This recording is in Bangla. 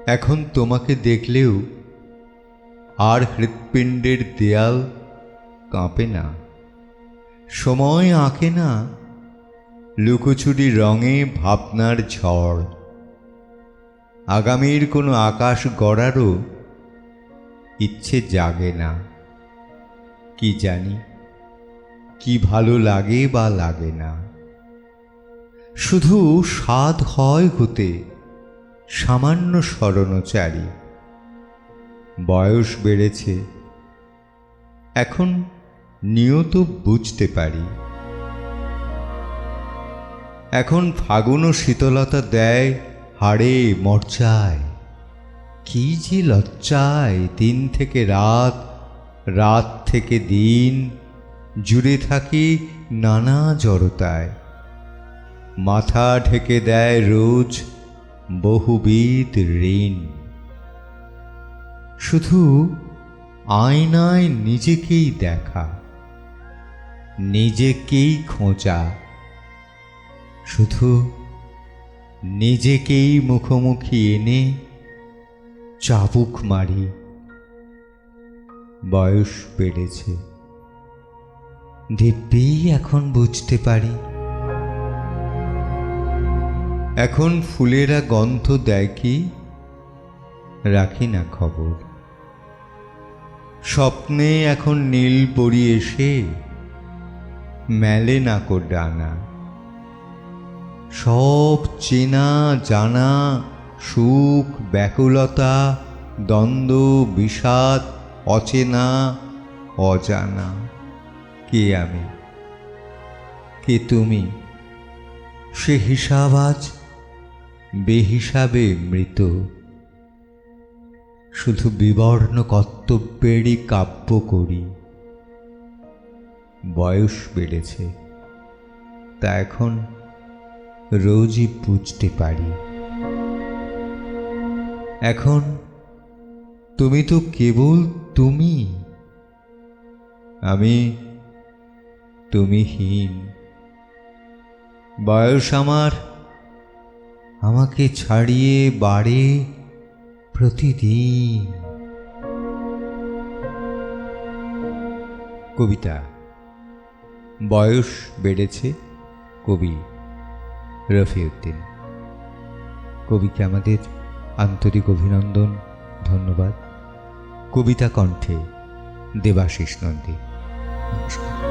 এখন তোমাকে দেখলেও আর হৃৎপিণ্ডের দেয়াল কাঁপে না, সময় আঁকে না লুকোচুরি রঙে ভাবনার ঝড়। আগামীর কোনো আকাশ গড়ারও ইচ্ছে জাগে না। কি জানি কি ভালো লাগে বা লাগে না, শুধু স্বাদ হয় হতে সামান্য স্মরণচারী। বয়স বেড়েছে, এখন নিয়ত বুঝতে পারি। এখন ফাগুন ও শীতলতা দেয় হাড়ে মরচায়। কি যে লজ্জায় দিন থেকে রাত, রাত থেকে দিন জুড়ে থাকি নানা জড়তায়। মাথা ঢেকে দেয় রোজ বহুবিধ ঋণ। শুধু আয়নায় নিজেকেই দেখা, নিজেকেই খোঁজা, শুধু নিজেকেই মুখোমুখি এনে চাবুক মারি। বয়স বেড়েছে, দিব্যি এখন বুঝতে পারি। এখন ফুলেরা গন্ধ দেয় কি, রাখি না খবর। স্বপ্নে এখন নীল পরি এসে মেলে না কো ডানা। সব চেনা জানা সুখ, ব্যাকুলতা, দ্বন্দ্ব, বিষাদ, অচেনা অজানা। কে আমি, কে তুমি, সে হিসাব আজ বেহিসাবে মৃত। শুধু বিবর্ণ কর্তব্যেরই কাব্য করি। বয়স বেড়েছে, তা এখন রোজই বুঝতে পারি। এখন তুমি তো কেবল তুমি, আমি তুমিহীন। বয়স আমার আমাকে ছাড়িয়ে বাড়ে প্রতিদিন। কবিতা বয়স বেড়েছে, কবি রফিউদ্দিন। কবিকে আমাদের আন্তরিক অভিনন্দন, ধন্যবাদ। কবিতা কণ্ঠে দেবাশিস নন্দী। নমস্কার।